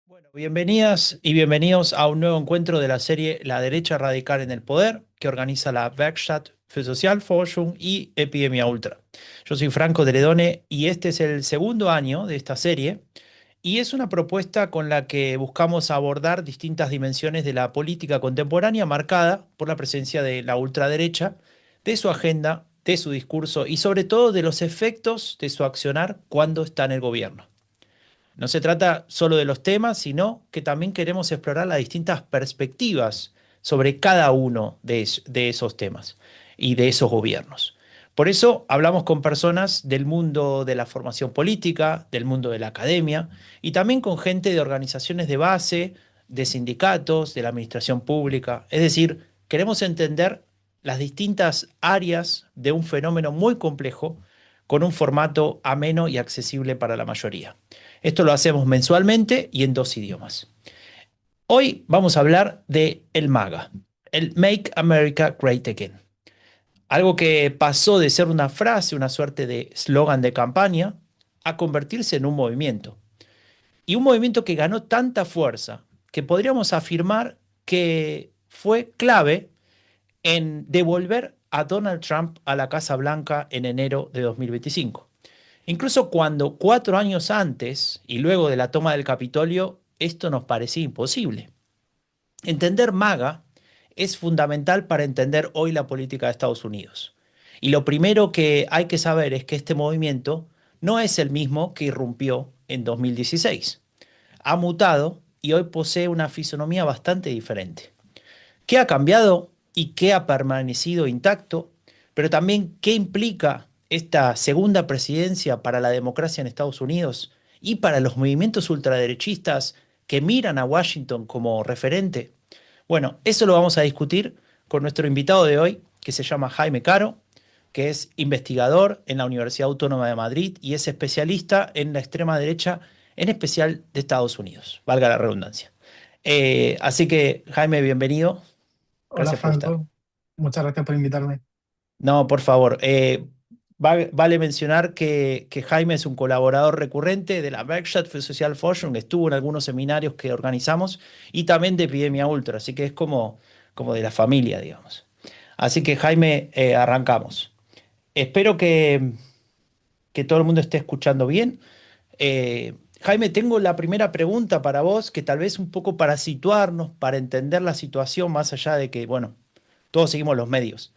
Bueno, bienvenidas y bienvenidos a un nuevo encuentro de la serie La derecha radical en el poder, que organiza la Werkstatt für Sozialforschung y Epidemia Ultra. Yo soy Franco Deledone y este es el segundo año de esta serie y es una propuesta con la que buscamos abordar distintas dimensiones de la política contemporánea marcada por la presencia de la ultraderecha, de su agenda, de su discurso y sobre todo de los efectos de su accionar cuando está en el gobierno. No se trata solo de los temas, sino que también queremos explorar las distintas perspectivas sobre cada uno de esos temas y de esos gobiernos. Por eso hablamos con personas del mundo de la formación política, del mundo de la academia y también con gente de organizaciones de base, de sindicatos, de la administración pública. Es decir, queremos entender las distintas áreas de un fenómeno muy complejo con un formato ameno y accesible para la mayoría. Esto lo hacemos mensualmente y en dos idiomas. Hoy vamos a hablar de el MAGA, el Make America Great Again. Algo que pasó de ser una frase, una suerte de eslogan de campaña, a convertirse en un movimiento. Y un movimiento que ganó tanta fuerza que podríamos afirmar que fue clave en devolver a Donald Trump a la Casa Blanca en enero de 2025. Incluso cuando 4 años antes y luego de la toma del Capitolio, esto nos parecía imposible. Entender MAGA es fundamental para entender hoy la política de Estados Unidos. Y lo primero que hay que saber es que este movimiento no es el mismo que irrumpió en 2016. Ha mutado y hoy posee una fisonomía bastante diferente. ¿Qué ha cambiado y qué ha permanecido intacto? Pero también qué implica esta segunda presidencia para la democracia en Estados Unidos y para los movimientos ultraderechistas que miran a Washington como referente. Bueno, eso lo vamos a discutir con nuestro invitado de hoy, que se llama Jaime Caro, que es investigador en la Universidad Autónoma de Madrid y es especialista en la extrema derecha, en especial de Estados Unidos, valga la redundancia. Así que, Jaime, bienvenido. Hola Gracias por estar. Franco, muchas gracias por invitarme. No, por favor. Vale mencionar que Jaime es un colaborador recurrente de la Werkstatt für Sozialforschung, estuvo en algunos seminarios que organizamos y también de Epidemia Ultra, así que es como de la familia, digamos. Así que Jaime, arrancamos. Espero que todo el mundo esté escuchando bien. Jaime, tengo la primera pregunta para vos, que tal vez un poco para situarnos, para entender la situación, más allá de que, bueno, todos seguimos los medios.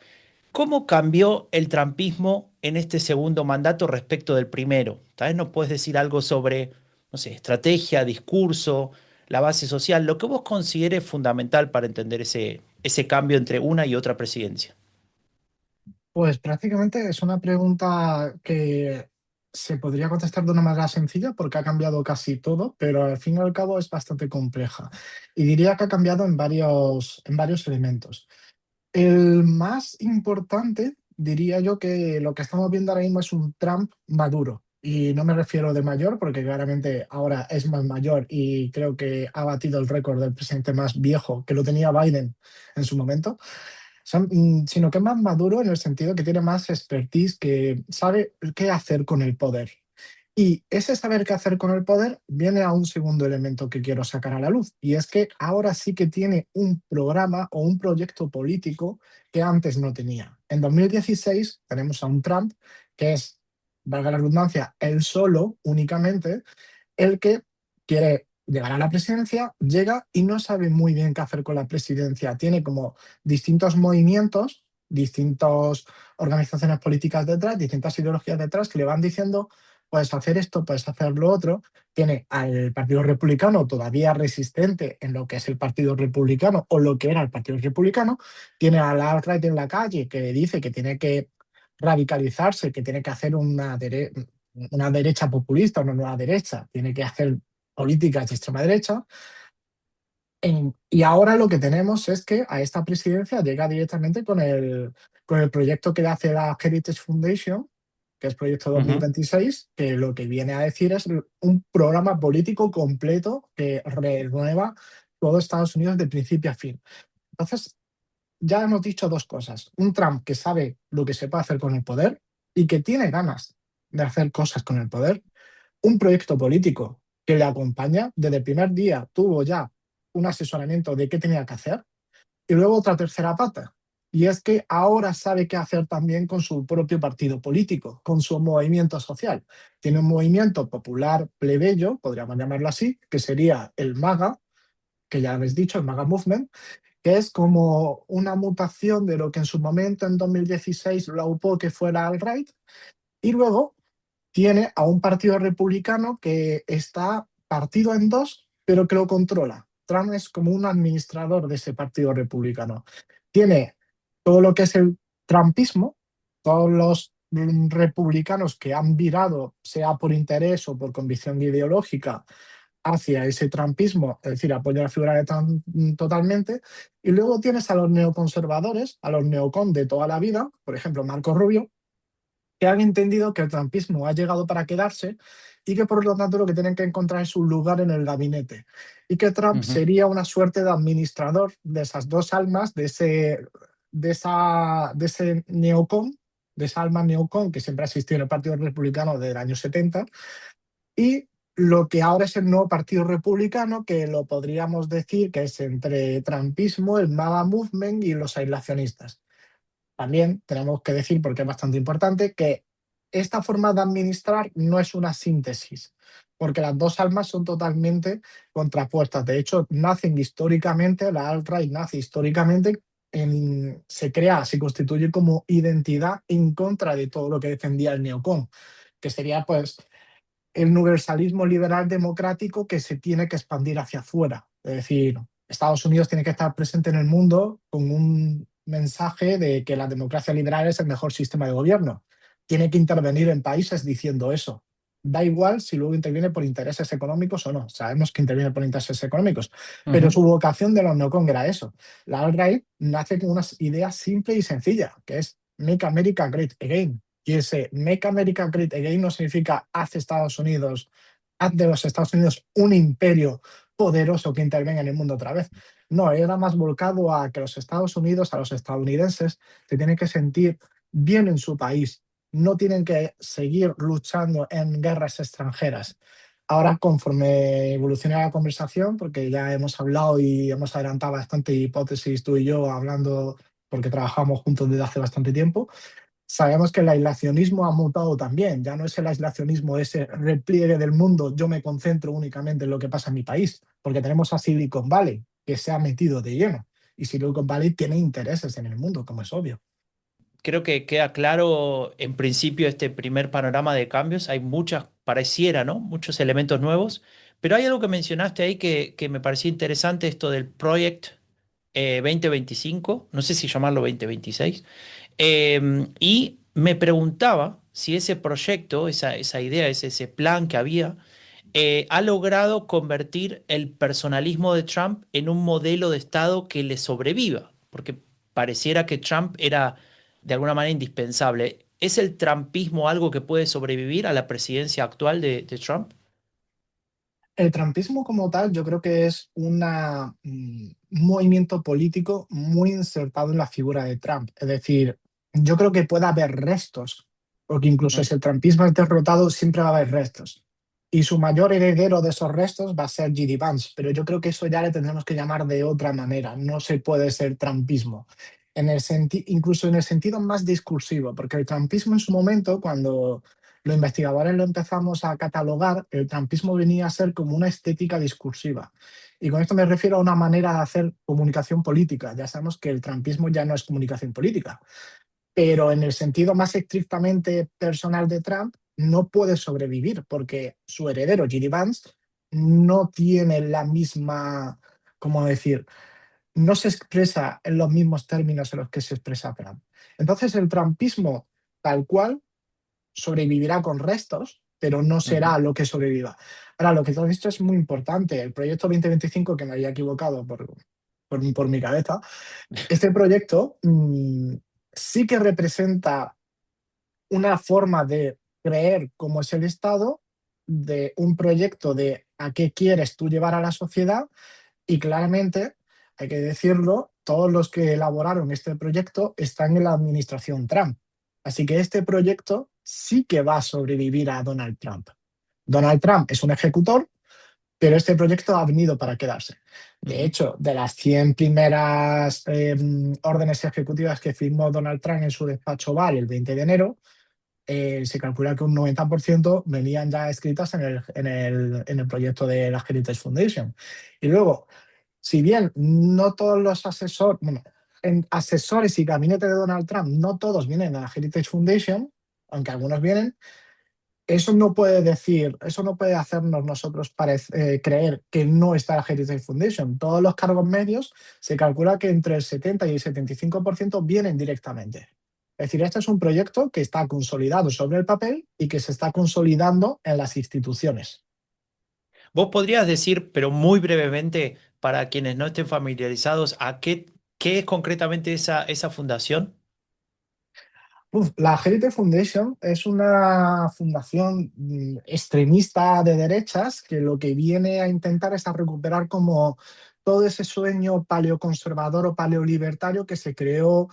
¿Cómo cambió el trumpismo en este segundo mandato respecto del primero? Tal vez nos puedes decir algo sobre, no sé, estrategia, discurso, la base social, lo que vos consideres fundamental para entender ese cambio entre una y otra presidencia. Pues prácticamente es una pregunta que se podría contestar de una manera sencilla porque ha cambiado casi todo, pero al fin y al cabo es bastante compleja. Y diría que ha cambiado en varios elementos. El más importante, diría yo que lo que estamos viendo ahora mismo es un Trump maduro. Y no me refiero de mayor, porque claramente ahora es más mayor y creo que ha batido el récord del presidente más viejo que lo tenía Biden en su momento, sino que es más maduro en el sentido que tiene más expertise, que sabe qué hacer con el poder. Y ese saber qué hacer con el poder viene a un segundo elemento que quiero sacar a la luz, y es que ahora sí que tiene un programa o un proyecto político que antes no tenía. En 2016 tenemos a un Trump que es, valga la redundancia, él solo únicamente, el que quiere llegar a la presidencia, llega y no sabe muy bien qué hacer con la presidencia. Tiene como distintos movimientos, distintas organizaciones políticas detrás, distintas ideologías detrás que le van diciendo, puedes hacer esto, puedes hacer lo otro. Tiene al Partido Republicano todavía resistente en lo que es el Partido Republicano o lo que era el Partido Republicano. Tiene al alt-right en la calle que dice que tiene que radicalizarse, que tiene que hacer una derecha populista, una nueva derecha, tiene que hacer políticas de extrema derecha. Y ahora lo que tenemos es que a esta presidencia llega directamente con el proyecto que hace la Heritage Foundation, que es Proyecto Ujú. 2026, que lo que viene a decir es un programa político completo que renueva todo Estados Unidos de principio a fin. Entonces, ya hemos dicho dos cosas. Un Trump que sabe lo que se puede hacer con el poder y que tiene ganas de hacer cosas con el poder. Un proyecto político que le acompaña. Desde el primer día tuvo ya un asesoramiento de qué tenía que hacer. Y luego otra tercera pata, y es que ahora sabe qué hacer también con su propio partido político, con su movimiento social. Tiene un movimiento popular plebeyo, podríamos llamarlo así, que sería el MAGA, que ya habéis dicho, el MAGA Movement, que es como una mutación de lo que en su momento, en 2016, lo aupó que fuera alt-right, y luego tiene a un partido republicano que está partido en dos, pero que lo controla. Trump es como un administrador de ese partido republicano. Tiene todo lo que es el trumpismo, todos los republicanos que han virado, sea por interés o por convicción ideológica, hacia ese trumpismo, es decir, apoya la figura de Trump totalmente. Y luego tienes a los neoconservadores, a los neocon de toda la vida, por ejemplo, Marco Rubio, que han entendido que el trumpismo ha llegado para quedarse y que por lo tanto lo que tienen que encontrar es un lugar en el gabinete. Y que Trump Ujú, sería una suerte de administrador de esas dos almas, de ese neocon, de esa alma neocon que siempre ha existido en el Partido Republicano desde el año 70, y lo que ahora es el nuevo Partido Republicano, que lo podríamos decir que es entre trumpismo, el MAGA Movement y los aislacionistas. También tenemos que decir, porque es bastante importante, que esta forma de administrar no es una síntesis, porque las dos almas son totalmente contrapuestas. De hecho, nacen históricamente, la alt-right nace históricamente, se crea, se constituye como identidad en contra de todo lo que defendía el neocon, que sería pues el universalismo liberal democrático que se tiene que expandir hacia afuera. Es decir, Estados Unidos tiene que estar presente en el mundo con un mensaje de que la democracia liberal es el mejor sistema de gobierno. Tiene que intervenir en países diciendo eso. Da igual si luego interviene por intereses económicos o no. Sabemos que interviene por intereses económicos, pero ujú. su vocación de los neocon era eso. La alt-right nace con una idea simple y sencilla, que es Make America Great Again. Y ese Make America Great Again no significa haz de los Estados Unidos un imperio poderoso que intervenga en el mundo otra vez. No, era más volcado a que los Estados Unidos, a los estadounidenses, se tienen que sentir bien en su país, no tienen que seguir luchando en guerras extranjeras. Ahora, conforme evolucione la conversación, porque ya hemos hablado y hemos adelantado bastante hipótesis tú y yo hablando, porque trabajamos juntos desde hace bastante tiempo, sabemos que el aislacionismo ha mutado también. Ya no es el aislacionismo, ese repliegue del mundo, yo me concentro únicamente en lo que pasa en mi país, porque tenemos a Silicon Valley, que se ha metido de lleno. Y Silicon Valley tiene intereses en el mundo, como es obvio. Creo que queda claro en principio este primer panorama de cambios. Hay muchas, pareciera, ¿no? Muchos elementos nuevos, pero hay algo que mencionaste ahí que me parecía interesante, esto del Project 2025, no sé si llamarlo 2026, y me preguntaba si ese proyecto, esa idea, ese plan que había, ha logrado convertir el personalismo de Trump en un modelo de Estado que le sobreviva, porque pareciera que Trump era de alguna manera indispensable. ¿Es el trumpismo algo que puede sobrevivir a la presidencia actual de Trump? El trumpismo como tal, yo creo que es un movimiento político muy insertado en la figura de Trump. Es decir, yo creo que puede haber restos, porque incluso Ujú, si el trumpismo es derrotado, siempre va a haber restos. Y su mayor heredero de esos restos va a ser J.D. Vance, pero yo creo que eso ya le tendremos que llamar de otra manera. No se puede ser trumpismo. Incluso en el sentido más discursivo, porque el trumpismo en su momento, cuando los investigadores lo empezamos a catalogar, el trumpismo venía a ser como una estética discursiva. Y con esto me refiero a una manera de hacer comunicación política. Ya sabemos que el trumpismo ya no es comunicación política, pero en el sentido más estrictamente personal de Trump, no puede sobrevivir porque su heredero, J.D. Vance, no tiene la misma, ¿cómo decir? No se expresa en los mismos términos en los que se expresa Trump. Entonces, el trumpismo tal cual sobrevivirá con restos, pero no ujú. será lo que sobreviva. Ahora, lo que tú has dicho es muy importante. El proyecto 2025, que me había equivocado por mi cabeza, este proyecto sí que representa una forma de creer cómo es el Estado, de un proyecto de a qué quieres tú llevar a la sociedad y claramente, hay que decirlo, todos los que elaboraron este proyecto están en la administración Trump. Así que este proyecto sí que va a sobrevivir a Donald Trump. Donald Trump es un ejecutor, pero este proyecto ha venido para quedarse. De Ujú. hecho, de las 100 primeras órdenes ejecutivas que firmó Donald Trump en su despacho Oval el 20 de enero, se calcula que un 90% venían ya escritas en el proyecto de la Heritage Foundation. Y luego, si bien no todos los asesores, bueno, asesores y gabinete de Donald Trump, no todos vienen a la Heritage Foundation, aunque algunos vienen, eso no puede hacernos nosotros creer que no está la Heritage Foundation. Todos los cargos medios se calcula que entre el 70 y el 75% vienen directamente. Es decir, este es un proyecto que está consolidado sobre el papel y que se está consolidando en las instituciones. ¿Vos podrías decir, pero muy brevemente, para quienes no estén familiarizados, qué es concretamente esa fundación? La Heritage Foundation es una fundación extremista de derechas que lo que viene a intentar es a recuperar como todo ese sueño paleoconservador o paleolibertario que se creó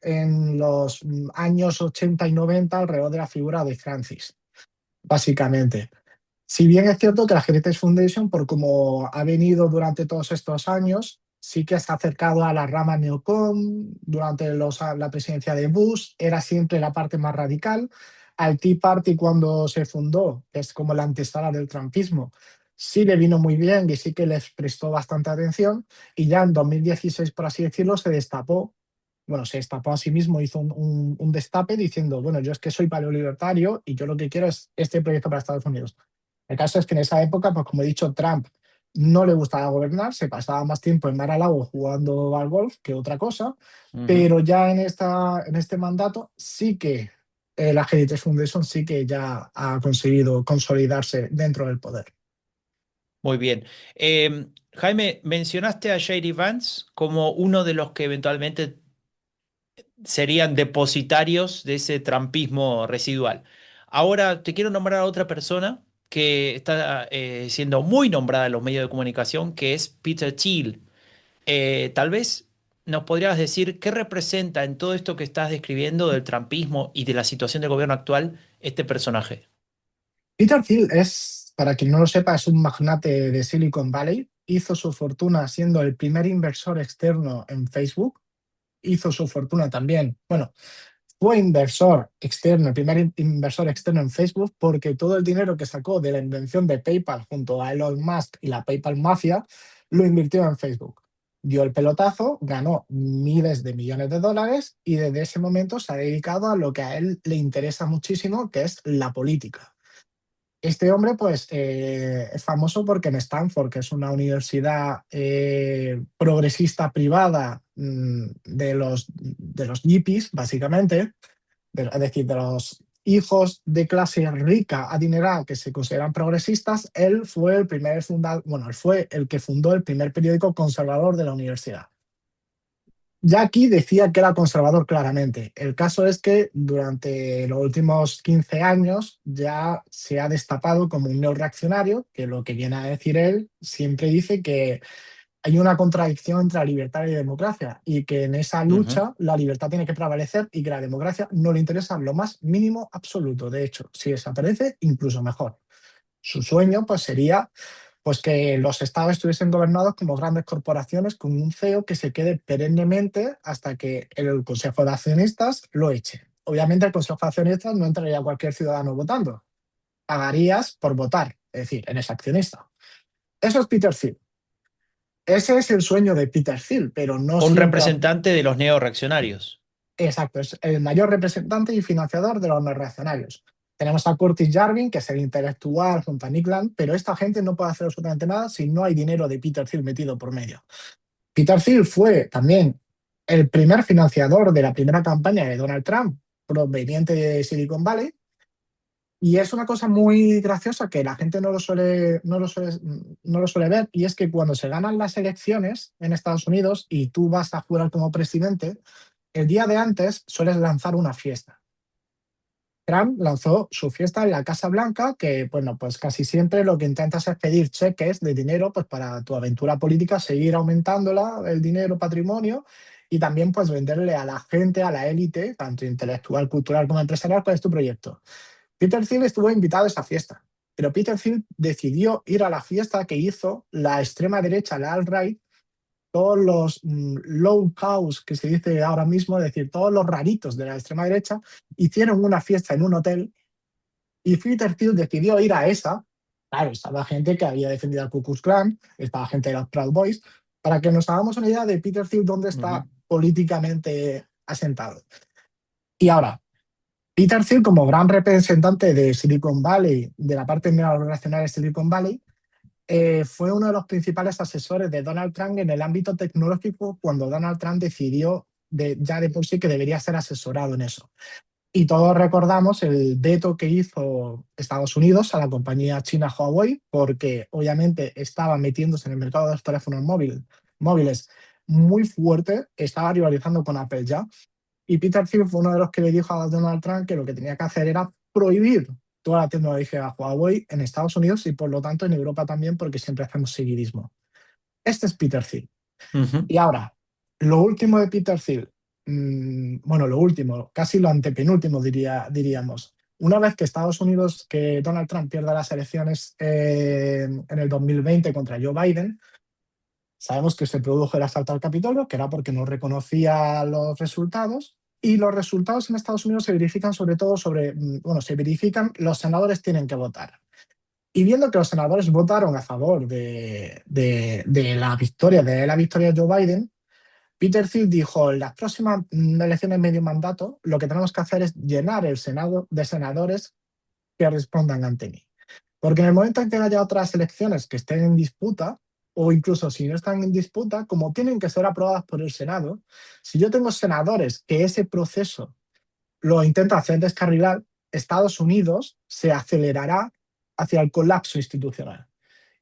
en los años 80 y 90 alrededor de la figura de Francis, básicamente. Si bien es cierto que la Heritage Foundation, por como ha venido durante todos estos años, sí que se ha acercado a la rama neocon durante la presidencia de Bush, era siempre la parte más radical. Al Tea Party cuando se fundó, que es como la antesala del trumpismo, sí le vino muy bien y sí que les prestó bastante atención. Y ya en 2016, por así decirlo, se destapó a sí mismo, hizo un destape diciendo, bueno, yo es que soy paleolibertario y yo lo que quiero es este proyecto para Estados Unidos. El caso es que en esa época, pues como he dicho, Trump no le gustaba gobernar, se pasaba más tiempo en Mar-a-Lago jugando al golf que otra cosa, Ujú. pero ya en este mandato sí que la Heritage Foundation sí que ya ha conseguido consolidarse dentro del poder. Muy bien. Jaime, mencionaste a J.D. Vance como uno de los que eventualmente serían depositarios de ese trampismo residual. Ahora te quiero nombrar a otra persona que está siendo muy nombrada en los medios de comunicación, que es Peter Thiel. Tal vez nos podrías decir qué representa en todo esto que estás describiendo del trampismo y de la situación del gobierno actual este personaje. Peter Thiel es, para quien no lo sepa, es un magnate de Silicon Valley. Hizo su fortuna siendo el primer inversor externo en Facebook. Hizo su fortuna también, bueno, fue inversor externo, el primer inversor externo en Facebook, porque todo el dinero que sacó de la invención de PayPal junto a Elon Musk y la PayPal Mafia lo invirtió en Facebook. Dio el pelotazo, ganó miles de millones de dólares y desde ese momento se ha dedicado a lo que a él le interesa muchísimo, que es la política. Este hombre, pues, es famoso porque en Stanford, que es una universidad progresista privada de los hippies, básicamente, es decir, de los hijos de clase rica, adinerada, que se consideran progresistas, él fue el primer fundador, bueno, él fue el que fundó el primer periódico conservador de la universidad. Ya aquí decía que era conservador claramente. El caso es que durante los últimos 15 años ya se ha destapado como un neoreaccionario, que lo que viene a decir él siempre dice que hay una contradicción entre la libertad y la democracia y que en esa Ujú. lucha la libertad tiene que prevalecer y que la democracia no le interesa lo más mínimo absoluto. De hecho, si desaparece, incluso mejor. Su sueño pues sería pues que los estados estuviesen gobernados como grandes corporaciones con un CEO que se quede perennemente hasta que el Consejo de Accionistas lo eche. Obviamente el Consejo de Accionistas no entraría cualquier ciudadano votando, pagarías por votar, es decir, eres accionista. Eso es Peter Thiel. Ese es el sueño de Peter Thiel, pero no Un siempre. representante de los neoreaccionarios. Exacto, es el mayor representante y financiador de los no reaccionarios. Tenemos a Curtis Jarvin, que es el intelectual junto a Nick Land, pero esta gente no puede hacer absolutamente nada si no hay dinero de Peter Thiel metido por medio. Peter Thiel fue también el primer financiador de la primera campaña de Donald Trump, proveniente de Silicon Valley, y es una cosa muy graciosa que la gente no lo suele ver, y es que cuando se ganan las elecciones en Estados Unidos y tú vas a jurar como presidente, el día de antes sueles lanzar una fiesta. Trump lanzó su fiesta en la Casa Blanca, que bueno, pues casi siempre lo que intentas es pedir cheques de dinero pues para tu aventura política, seguir aumentándola, el dinero, patrimonio, y también pues venderle a la gente, a la élite, tanto intelectual, cultural como empresarial, cuál es tu proyecto. Peter Thiel estuvo invitado a esa fiesta. pero Peter Thiel decidió ir a la fiesta que hizo la extrema derecha, la alt-right, todos los low cows que se dice ahora mismo, es decir, todos los raritos de la extrema derecha, hicieron una fiesta en un hotel y Peter Thiel decidió ir a esa. Claro, estaba gente que había defendido al Ku Klux Klan, estaba gente de los Proud Boys, para que nos hagamos una idea de Peter Thiel dónde está Ujú, políticamente asentado. Y ahora, Peter Thiel, como gran representante de Silicon Valley, de la parte neorreaccionaria de Silicon Valley, fue uno de los principales asesores de Donald Trump en el ámbito tecnológico cuando Donald Trump decidió ya de por sí que debería ser asesorado en eso. Y todos recordamos el veto que hizo Estados Unidos a la compañía china Huawei, porque obviamente estaba metiéndose en el mercado de los teléfonos móviles muy fuerte, estaba rivalizando con Apple ya. Y Peter Thiel fue uno de los que le dijo a Donald Trump que lo que tenía que hacer era prohibir toda la tecnología Huawei en Estados Unidos y por lo tanto en Europa también, porque siempre hacemos seguidismo. Este es Peter Thiel. ujú. Y ahora, lo último de Peter Thiel, bueno, lo último, casi lo antepenúltimo diríamos. Una vez que Estados Unidos, que Donald Trump pierda las elecciones en el 2020 contra Joe Biden, sabemos que se produjo el asalto al Capitolio, que era porque no reconocía los resultados. Y los resultados en Estados Unidos se verifican sobre todo bueno, se verifican, los senadores tienen que votar. Y viendo que los senadores votaron a favor de la victoria de Joe Biden, Peter Thiel dijo, en las próximas elecciones medio mandato, lo que tenemos que hacer es llenar el Senado de senadores que respondan ante mí. Porque en el momento en que haya otras elecciones que estén en disputa, o incluso si no están en disputa, como tienen que ser aprobadas por el Senado, si yo tengo senadores que ese proceso lo intenta hacer descarrilar, Estados Unidos se acelerará hacia el colapso institucional.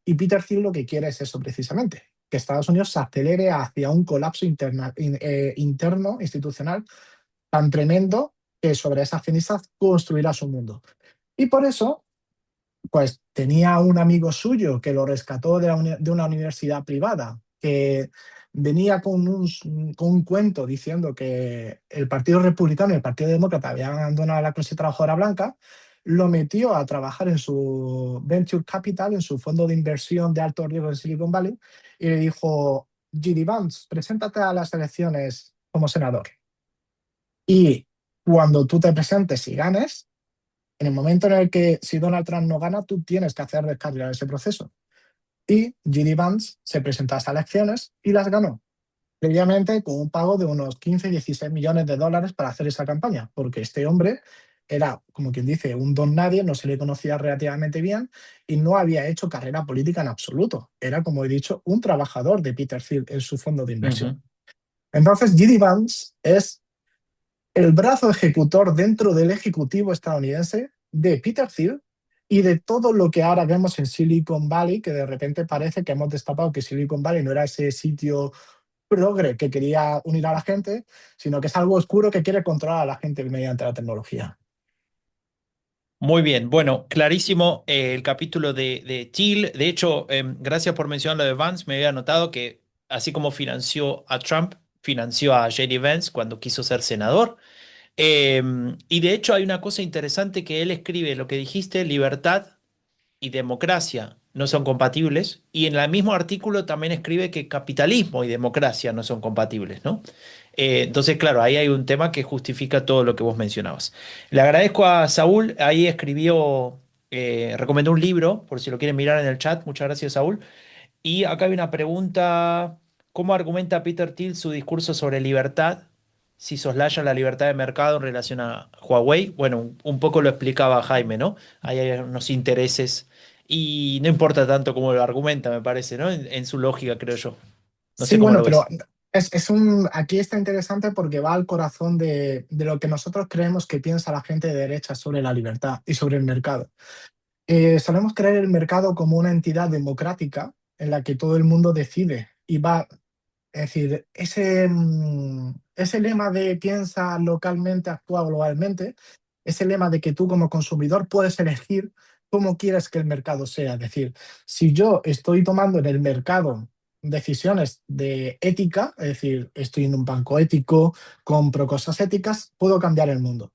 Y Peter Thiel lo que quiere es eso precisamente, que Estados Unidos se acelere hacia un colapso interno institucional tan tremendo que sobre esas cenizas construirá su mundo. Y por eso pues tenía un amigo suyo que lo rescató de una universidad privada, que venía con un cuento diciendo que el Partido Republicano y el Partido Demócrata habían abandonado a la clase trabajadora blanca, lo metió a trabajar en su venture capital, en su fondo de inversión de alto riesgo en Silicon Valley, y le dijo, J.D. Vance, preséntate a las elecciones como senador. Y cuando tú te presentes y ganes, en el momento en el que si Donald Trump no gana, tú tienes que hacer descargar ese proceso. Y J.D. Vance se presentó a esas elecciones y las ganó, previamente con un pago de unos 15, 16 millones de dólares para hacer esa campaña, porque este hombre era, como quien dice, un don nadie, no se le conocía relativamente bien y no había hecho carrera política en absoluto. Era, como he dicho, un trabajador de Peter Thiel en su fondo de inversión. Ujú. Entonces, J.D. Vance es el brazo ejecutor dentro del ejecutivo estadounidense de Peter Thiel y de todo lo que ahora vemos en Silicon Valley, que de repente parece que hemos destapado que Silicon Valley no era ese sitio progre que quería unir a la gente, sino que es algo oscuro que quiere controlar a la gente mediante la tecnología. Muy bien, bueno, clarísimo el capítulo de Thiel. De hecho, gracias por mencionar lo de Vance. Me había notado que así como financió a Trump, financió a J.D. Vance cuando quiso ser senador. Y de hecho hay una cosa interesante que él escribe, lo que dijiste, libertad y democracia no son compatibles, y en el mismo artículo también escribe que capitalismo y democracia no son compatibles, ¿no? Entonces, claro, ahí hay un tema que justifica todo lo que vos mencionabas. Le agradezco a Saúl, ahí escribió, recomendó un libro, por si lo quieren mirar en el chat, muchas gracias, Saúl. Y acá hay una pregunta, ¿cómo argumenta Peter Thiel su discurso sobre libertad si soslaya la libertad de mercado en relación a Huawei? Bueno, un poco lo explicaba Jaime, ¿no? Ahí hay unos intereses y no importa tanto cómo lo argumenta, me parece, ¿no? En su lógica, creo yo. No Sí, sé cómo bueno, lo pero ves. aquí está interesante porque va al corazón de lo que nosotros creemos que piensa la gente de derecha sobre la libertad y sobre el mercado. Solemos creer el mercado como una entidad democrática en la que todo el mundo decide y va, es decir, ese lema de piensa localmente, actúa globalmente, ese lema de que tú como consumidor puedes elegir cómo quieres que el mercado sea. Es decir, si yo estoy tomando en el mercado decisiones de ética, es decir, estoy en un banco ético, compro cosas éticas, puedo cambiar el mundo.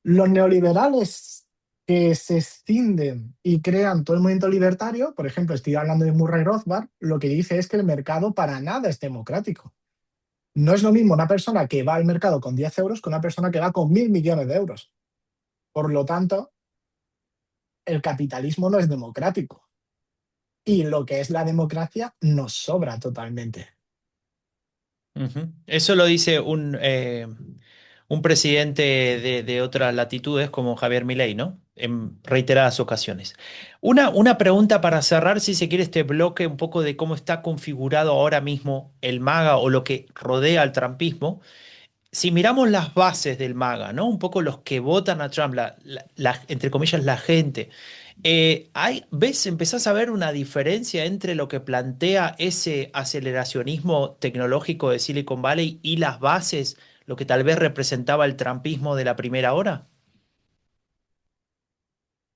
Los neoliberales que se escinden y crean todo el movimiento libertario, por ejemplo, estoy hablando de Murray Rothbard, lo que dice es que el mercado para nada es democrático. No es lo mismo una persona que va al mercado con 10 euros que una persona que va con 1.000 millones de euros. Por lo tanto, el capitalismo no es democrático. Y lo que es la democracia nos sobra totalmente. Ujú. Eso lo dice un presidente de otras latitudes como Javier Milei, ¿no? En reiteradas ocasiones. Una pregunta para cerrar, si se quiere, este bloque un poco de cómo está configurado ahora mismo el MAGA o lo que rodea al trumpismo. Si miramos las bases del MAGA, ¿no? Un poco los que votan a Trump, entre comillas, la gente. Empezás a ver una diferencia entre lo que plantea ese aceleracionismo tecnológico de Silicon Valley y las bases, lo que tal vez representaba el trumpismo de la primera hora?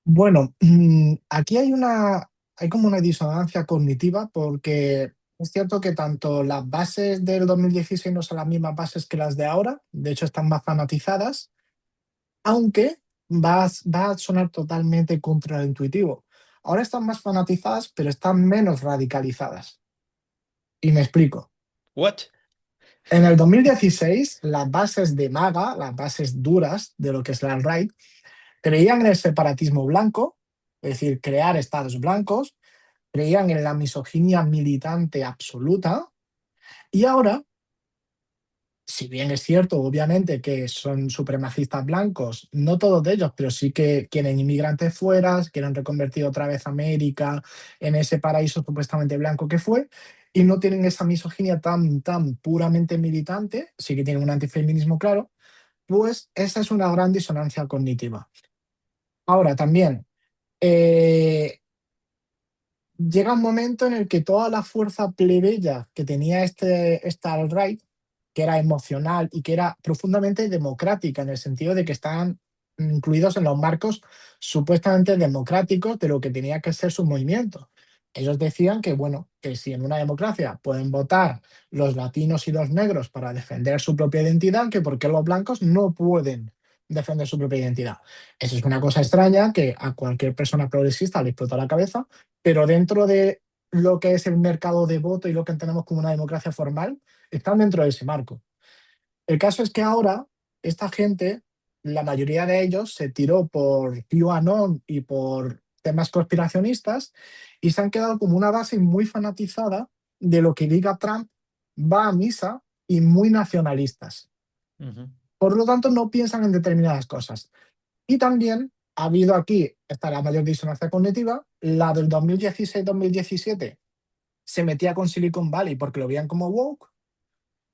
Bueno, aquí hay como una disonancia cognitiva porque es cierto que tanto las bases del 2016 no son las mismas bases que las de ahora, de hecho están más fanatizadas, aunque va a sonar totalmente contraintuitivo. Ahora están más fanatizadas, pero están menos radicalizadas. Y me explico. What? En el 2016, las bases de MAGA, las bases duras de lo que es la alt-right, creían en el separatismo blanco, es decir, crear estados blancos, creían en la misoginia militante absoluta, y ahora, si bien es cierto, obviamente, que son supremacistas blancos, no todos de ellos, pero sí que quieren inmigrantes fuera, quieren reconvertir otra vez América en ese paraíso supuestamente blanco que fue, y no tienen esa misoginia tan puramente militante, sí que tienen un antifeminismo claro, pues esa es una gran disonancia cognitiva. Ahora también, eh, llega un momento en el que toda la fuerza plebeya que tenía esta alt-right, que era emocional y que era profundamente democrática, en el sentido de que estaban incluidos en los marcos supuestamente democráticos de lo que tenía que ser su movimiento. Ellos decían que, bueno, que si en una democracia pueden votar los latinos y los negros para defender su propia identidad, que por qué los blancos no pueden defender su propia identidad. Eso es una cosa extraña que a cualquier persona progresista le explota la cabeza, pero dentro de lo que es el mercado de voto y lo que entendemos como una democracia formal, están dentro de ese marco. El caso es que ahora esta gente, la mayoría de ellos se tiró por QAnon y por temas conspiracionistas y se han quedado como una base muy fanatizada de lo que diga Trump, va a misa y muy nacionalistas. Ujú, Por lo tanto, no piensan en determinadas cosas. Y también ha habido aquí, está la mayor disonancia cognitiva, la del 2016-2017 se metía con Silicon Valley porque lo veían como woke,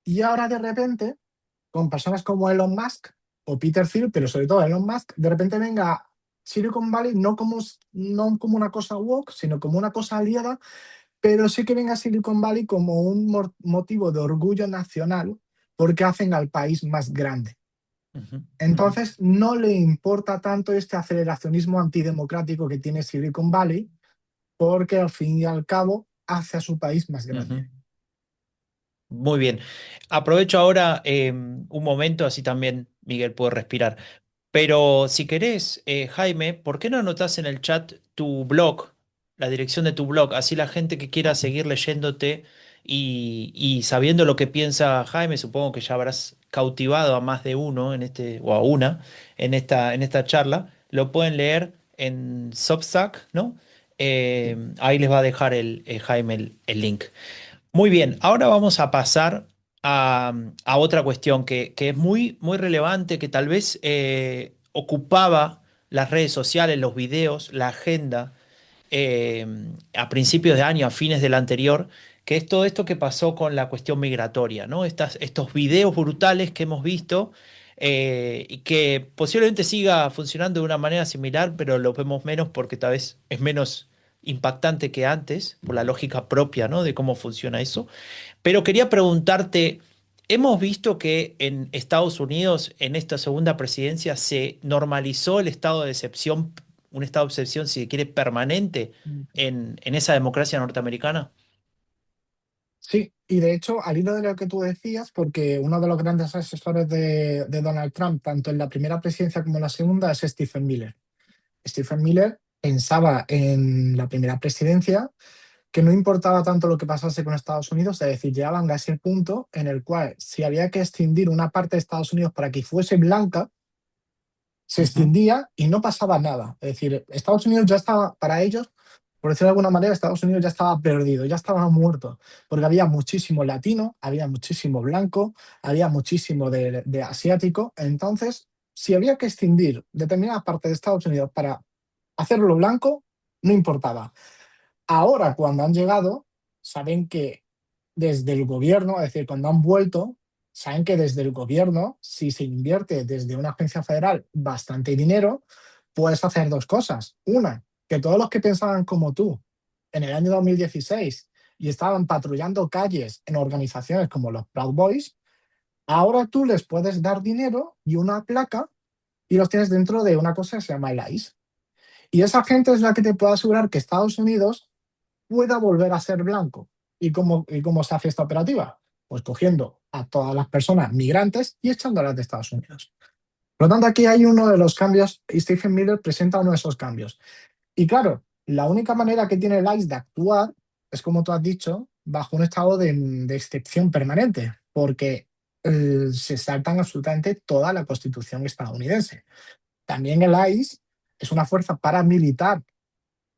y ahora de repente, con personas como Elon Musk o Peter Thiel, pero sobre todo Elon Musk, de repente venga Silicon Valley no como una cosa woke, sino como una cosa aliada, pero sí que venga Silicon Valley como un motivo de orgullo nacional porque hacen al país más grande. ujú, ujú, Entonces, no le importa tanto este aceleracionismo antidemocrático que tiene Silicon Valley, porque al fin y al cabo hace a su país más ujú. grande. Muy bien. Aprovecho ahora un momento, así también Miguel puede respirar. Pero si querés, Jaime, ¿por qué no anotás en el chat tu blog, la dirección de tu blog? Así la gente que quiera seguir leyéndote y sabiendo lo que piensa Jaime, supongo que ya habrás cautivado a más de uno en o a una en esta charla, lo pueden leer en Substack, ¿no? Ahí les va a dejar Jaime el link. Muy bien, ahora vamos a pasar a otra cuestión que es muy relevante, que tal vez ocupaba las redes sociales, los videos, la agenda eh, a principios de año, a fines del anterior, que es todo esto que pasó con la cuestión migratoria, ¿no? Estos videos brutales que hemos visto y que posiblemente siga funcionando de una manera similar, pero lo vemos menos porque tal vez es menos impactante que antes, por la lógica propia, ¿no? De cómo funciona eso. Pero quería preguntarte, hemos visto que en Estados Unidos, en esta segunda presidencia, se normalizó el estado de excepción, un estado de excepción, si se quiere, permanente en esa democracia norteamericana. Sí, y de hecho, al hilo de lo que tú decías, porque uno de los grandes asesores de Donald Trump, tanto en la primera presidencia como en la segunda, es Stephen Miller. Stephen Miller pensaba en la primera presidencia que no importaba tanto lo que pasase con Estados Unidos, es decir, llegaban a ese punto en el cual si había que extinguir una parte de Estados Unidos para que fuese blanca, se Ujú, extendía y no pasaba nada. Es decir, Estados Unidos ya estaba, para ellos, por decirlo de alguna manera, Estados Unidos ya estaba perdido, ya estaba muerto, porque había muchísimo latino, había muchísimo blanco, había muchísimo de asiático. Entonces, si había que extinguir determinadas partes de Estados Unidos para hacerlo blanco, no importaba. Ahora, cuando han llegado, saben que desde el gobierno, es decir, cuando han vuelto, saben que desde el gobierno, si se invierte desde una agencia federal bastante dinero, puedes hacer dos cosas. Una, que todos los que pensaban como tú en el año 2016 y estaban patrullando calles en organizaciones como los Proud Boys, ahora tú les puedes dar dinero y una placa y los tienes dentro de una cosa que se llama el ICE. Y esa gente es la que te puede asegurar que Estados Unidos pueda volver a ser blanco. ¿Y cómo se hace esta operativa? Pues cogiendo a todas las personas migrantes y echándolas de Estados Unidos. Por lo tanto, aquí hay uno de los cambios y Stephen Miller presenta uno de esos cambios. Y claro, la única manera que tiene el ICE de actuar es, como tú has dicho, bajo un estado de excepción permanente, porque se saltan absolutamente toda la constitución estadounidense. También el ICE es una fuerza paramilitar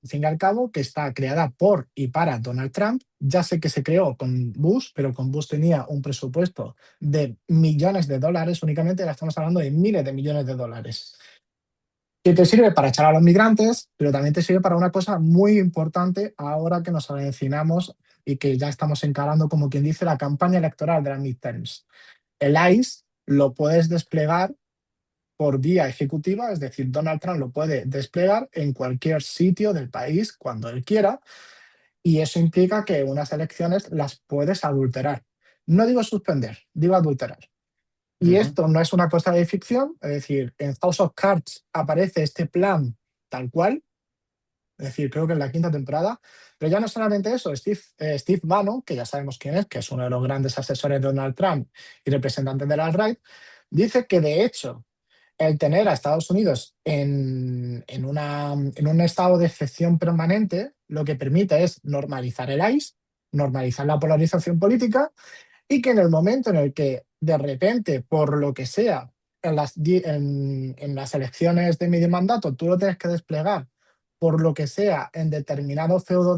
al fin y al cabo, que está creada por y para Donald Trump. Ya sé que se creó con Bush, pero con Bush tenía un presupuesto de millones de dólares, únicamente ya estamos hablando de miles de millones de dólares. Que te sirve para echar a los migrantes, pero también te sirve para una cosa muy importante ahora que nos avecinamos y que ya estamos encarando, como quien dice, la campaña electoral de las midterms. El ICE lo puedes desplegar por vía ejecutiva, es decir, Donald Trump lo puede desplegar en cualquier sitio del país cuando él quiera, y eso implica que unas elecciones las puedes adulterar. No digo suspender, digo adulterar. Y ujú, esto no es una cosa de ficción, es decir, en House of Cards aparece este plan tal cual, es decir, creo que en la quinta temporada, pero ya no solamente eso, Steve Bannon, que ya sabemos quién es, que es uno de los grandes asesores de Donald Trump y representante de la alt-right, dice que de hecho el tener a Estados Unidos en un estado de excepción permanente lo que permite es normalizar el ICE, normalizar la polarización política y que en el momento en el que de repente, por lo que sea, en las elecciones de medio mandato tú lo tienes que desplegar, por lo que sea, en determinados feudos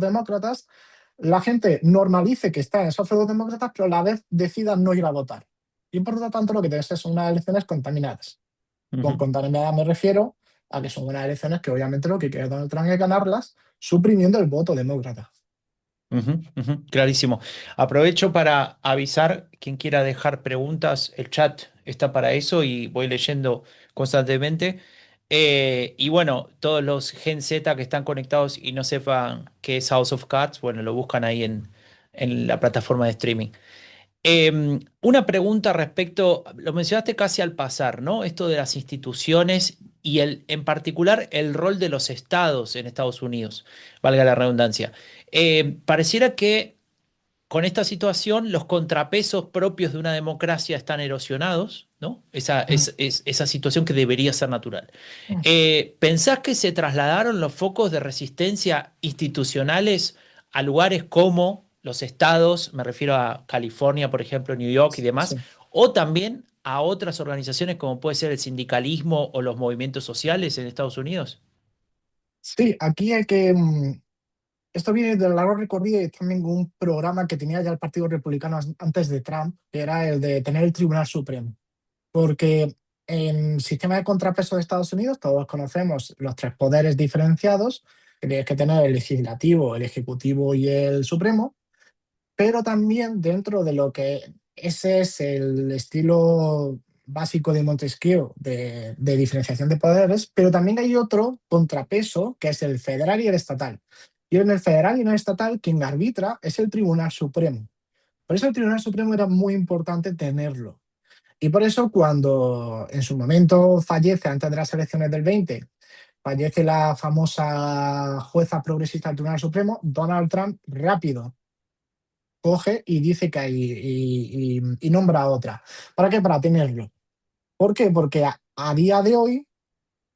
la gente normalice que está en esos feudos pero a la vez decida no ir a votar. Y por lo tanto lo que tienes es unas elecciones contaminadas. Con ujú. contaminada me refiero a que son unas elecciones que obviamente lo que quiere Donald Trump es ganarlas, suprimiendo el voto demócrata. Ujú, ujú, clarísimo. Aprovecho para avisar, quien quiera dejar preguntas, el chat está para eso y voy leyendo constantemente. Y bueno, todos los Gen Z que están conectados y no sepan qué es House of Cards, bueno, lo buscan ahí en la plataforma de streaming. Una pregunta respecto, lo mencionaste casi al pasar, ¿no? Esto de las instituciones y en particular el rol de los estados en Estados Unidos, valga la redundancia. Pareciera que con esta situación los contrapesos propios de una democracia están erosionados, ¿no? Mm. Esa situación que debería ser natural. Mm. ¿Pensás que se trasladaron los focos de resistencia institucionales a lugares como los estados, me refiero a California, por ejemplo, New York y demás, Sí. o también a otras organizaciones como puede ser el sindicalismo o los movimientos sociales en Estados Unidos? Sí, aquí hay que. Esto viene del largo recorrido y también un programa que tenía ya el Partido Republicano antes de Trump, que era el de tener el Tribunal Supremo. Porque en el sistema de contrapeso de Estados Unidos todos conocemos los tres poderes diferenciados, que tienes que tener el legislativo, el ejecutivo y el supremo, pero también dentro de lo que ese es el estilo básico de Montesquieu de diferenciación de poderes, pero también hay otro contrapeso que es el federal y el estatal. Y en el federal y en el estatal quien arbitra es el Tribunal Supremo. Por eso el Tribunal Supremo era muy importante tenerlo. Y por eso cuando en su momento fallece, antes de las elecciones del 20, fallece la famosa jueza progresista del Tribunal Supremo, Donald Trump rápido coge y dice que hay y nombra a otra. ¿Para qué? Para tenerlo. ¿Por qué? Porque a día de hoy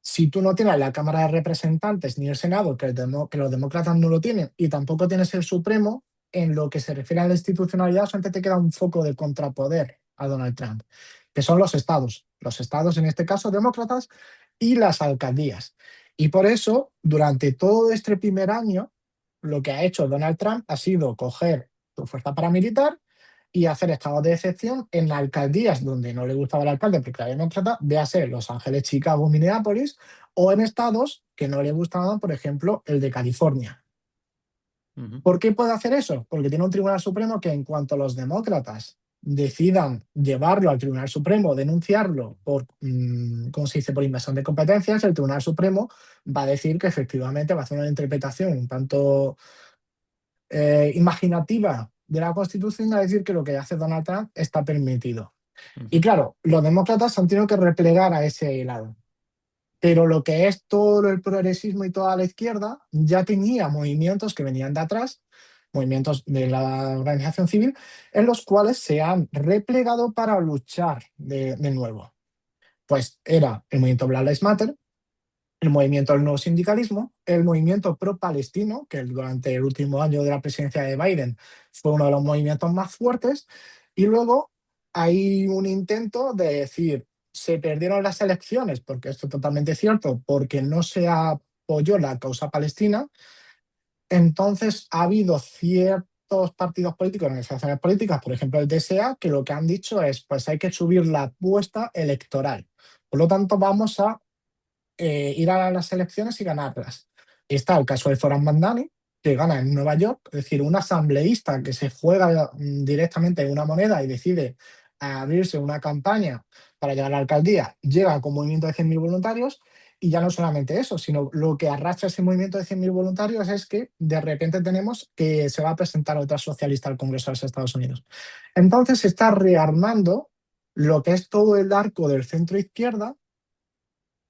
Si tú no tienes la Cámara de Representantes ni el Senado, que los demócratas no lo tienen, y tampoco tienes el Supremo, en lo que se refiere a la institucionalidad, solamente te queda un foco de contrapoder a Donald Trump, que son los estados. Los estados, en este caso, demócratas, y las alcaldías. Y por eso, durante todo este primer año, lo que ha hecho Donald Trump ha sido coger su fuerza paramilitar y hacer estados de excepción en alcaldías donde no le gustaba el alcalde porque era demócrata, véase Los Ángeles, Chicago, Minneapolis, o en estados que no le gustaban, por ejemplo, el de California. Ujú, ¿Por qué puede hacer eso? Porque tiene un Tribunal Supremo que en cuanto los demócratas decidan llevarlo al Tribunal Supremo, denunciarlo por, ¿cómo se dice?, por invasión de competencias, el Tribunal Supremo va a decir que efectivamente va a hacer una interpretación un tanto imaginativa de la Constitución, a decir que lo que hace Donald Trump está permitido. Y ujú, claro, los demócratas han tenido que replegar a ese lado. Pero lo que es todo el progresismo y toda la izquierda ya tenía movimientos que venían de atrás, movimientos de la organización civil, en los cuales se han replegado para luchar de nuevo. Pues era el movimiento Black Lives Matter, el movimiento del nuevo sindicalismo, el movimiento pro-palestino, que durante el último año de la presidencia de Biden fue uno de los movimientos más fuertes, y luego hay un intento de decir, se perdieron las elecciones, porque esto es totalmente cierto, porque no se apoyó la causa palestina, entonces ha habido ciertos partidos políticos, organizaciones políticas, por ejemplo el DSA, que lo que han dicho es, pues hay que subir la apuesta electoral. Por lo tanto, vamos a ir a las elecciones y ganarlas. Está el caso de Zoran Mandani, que gana en Nueva York, es decir, un asambleísta que se juega directamente en una moneda y decide abrirse una campaña para llegar a la alcaldía, llega con un movimiento de 100.000 voluntarios. Y ya no solamente eso, sino lo que arrastra ese movimiento de 100.000 voluntarios es que de repente tenemos que se va a presentar otra socialista al Congreso de los Estados Unidos. Entonces se está rearmando lo que es todo el arco del centro izquierda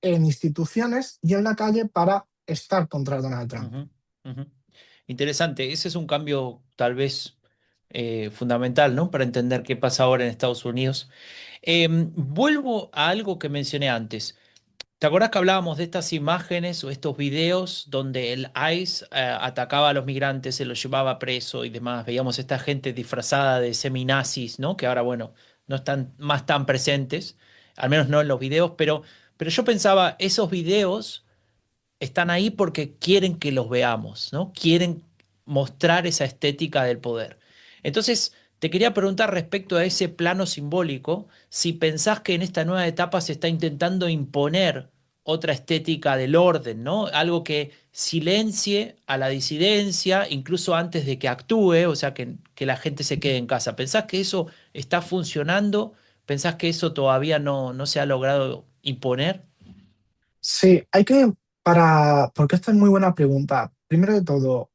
en instituciones y en la calle para estar contra Donald Trump. ujú, ujú. Interesante, ese es un cambio tal vez fundamental, ¿no? Para entender qué pasa ahora en Estados Unidos. Vuelvo a algo que mencioné antes. ¿Te acuerdas que hablábamos de estas imágenes o estos videos donde el ICE atacaba a los migrantes, se los llevaba preso y demás? Veíamos esta gente disfrazada de seminazis, ¿no? Que ahora, bueno, no están más tan presentes, al menos no en los videos, pero yo pensaba, esos videos están ahí porque quieren que los veamos, ¿no? Quieren mostrar esa estética del poder. Entonces, te quería preguntar respecto a ese plano simbólico, si pensás que en esta nueva etapa se está intentando imponer otra estética del orden, ¿no? Algo que silencie a la disidencia, incluso antes de que actúe, o sea, que la gente se quede en casa. ¿Pensás que eso está funcionando? ¿Pensás que eso todavía no se ha logrado imponer? Sí, porque esta es muy buena pregunta. Primero de todo,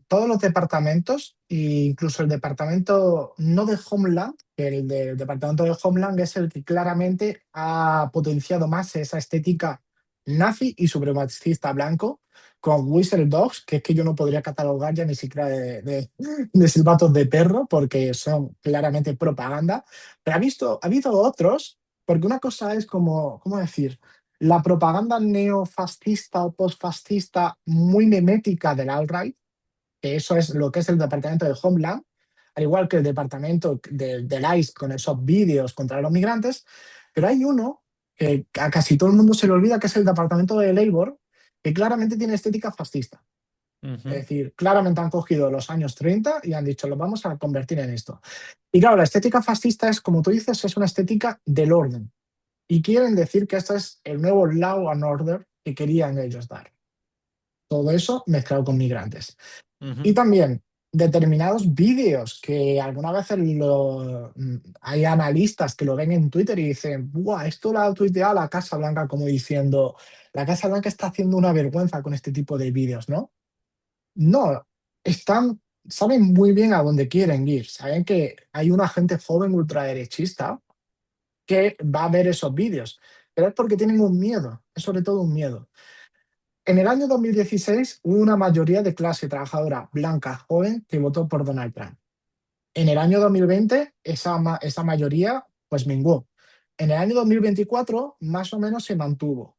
todos los departamentos, e incluso el departamento no de Homeland, que el del departamento de Homeland es el que claramente ha potenciado más esa estética nazi y supremacista blanco, con Whistle Dogs, que es que yo no podría catalogar ya ni siquiera de silbatos de perro, porque son claramente propaganda. Pero ha habido otros, porque una cosa es como, ¿cómo decir? La propaganda neofascista o postfascista muy memética del alt-right, que eso es lo que es el departamento de Homeland, al igual que el departamento del ICE con esos vídeos contra los migrantes, pero hay uno que a casi todo el mundo se le olvida, que es el departamento de Labor, que claramente tiene estética fascista. Es Ujú, decir, claramente han cogido los años 30 y han dicho, lo vamos a convertir en esto. Y claro, la estética fascista es, como tú dices, es una estética del orden, y quieren decir que esto es el nuevo law and order que querían ellos dar. Todo eso mezclado con migrantes. Y ujú. también determinados vídeos que algunas veces hay analistas que lo ven en Twitter y dicen, ¡buah! Esto lo ha tuiteado la Casa Blanca, como diciendo, la Casa Blanca está haciendo una vergüenza con este tipo de vídeos, ¿no? No, saben muy bien a dónde quieren ir. Saben que hay una gente joven ultraderechista que va a ver esos vídeos, pero es porque tienen un miedo, es sobre todo un miedo. En el año 2016 hubo una mayoría de clase trabajadora blanca joven que votó por Donald Trump. En el año 2020 esa mayoría pues menguó. En el año 2024 más o menos se mantuvo,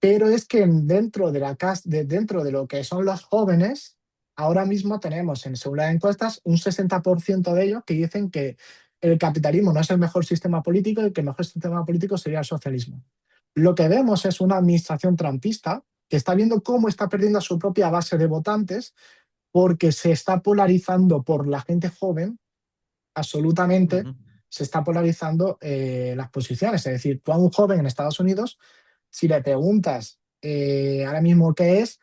pero es que dentro de lo que son los jóvenes, ahora mismo tenemos según las encuestas un 60% de ellos que dicen que el capitalismo no es el mejor sistema político y que el mejor sistema político sería el socialismo. Lo que vemos es una administración trumpista que está viendo cómo está perdiendo a su propia base de votantes porque se está polarizando por la gente joven, absolutamente Ujú, se está polarizando las posiciones. Es decir, tú a un joven en Estados Unidos, si le preguntas ahora mismo qué es,